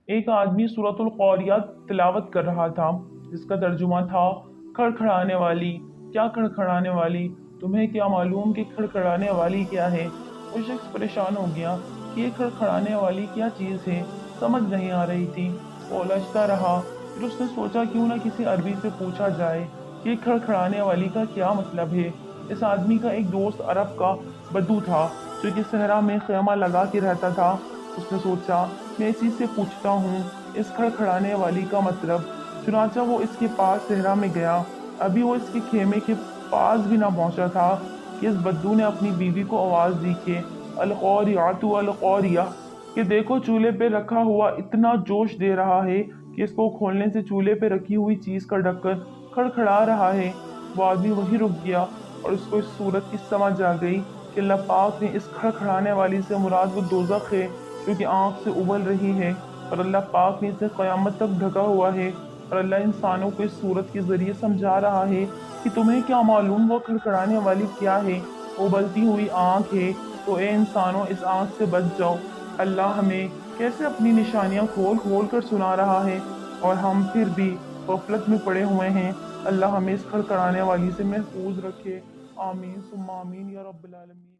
एक आदमी सूरतुल क़ारिया तिलावत कर रहा था, जिसका तर्जुमा था, खड़खड़ाने वाली। क्या खड़खड़ाने वाली? तुम्हें क्या मालूम कि खड़खड़ाने वाली क्या है? वो शख्स परेशान हो गया कि ये खड़खड़ाने वाली क्या चीज़ है, समझ नहीं आ रही थी। वो उलझता रहा। फिर उसने सोचा क्यों ना किसी अरबी से पूछा जाए कि ये खड़खड़ाने वाली का क्या मतलब है। इस आदमी का एक दोस्त अरब का बद्दू था, जो कि सहरा में ख़ैमा लगा के रहता था। उसने सोचा, मैं इसी से पूछता हूँ इस खड़खड़ाने वाली का मतलब। चुनाचा वो इसके पास सहरा में गया। अभी वो इसके खेमे के पास भी ना पहुंचा था कि इस बद्दू ने अपनी बीवी को आवाज दी कि अलक़ौरियातु अलक़ौरिया, कि देखो चूल्हे पे रखा हुआ इतना जोश दे रहा है कि इसको खोलने से चूल्हे पे रखी हुई चीज का ढक्कन खड़खड़ा रहा है। वो आदमी वहीं रुक गया और उसको इस सूरत की समझ आ गई कि अल्लाह पाक ने इस खड़खड़ाने वाली से मुराद वो दोज़ख है जो कि आंख से उबल रही है, और अल्लाह पाक ने इसे क़यामत तक ढका हुआ है। और अल्लाह इंसानों को इस सूरत के ज़रिए समझा रहा है कि तुम्हें क्या मालूम वो खड़खड़ाने वाली क्या है? उबलती हुई आँख है। तो ए इंसानों, इस आँख से बच जाओ। अल्लाह हमें कैसे अपनी निशानियाँ खोल खोल कर सुना रहा है, और हम फिर भी गफलत में पड़े हुए हैं। अल्लाह हमें इस खड़खड़ाने वाली से महफूज रखे। आमीन सुम्मा आमीन या रब्बल आलमीन।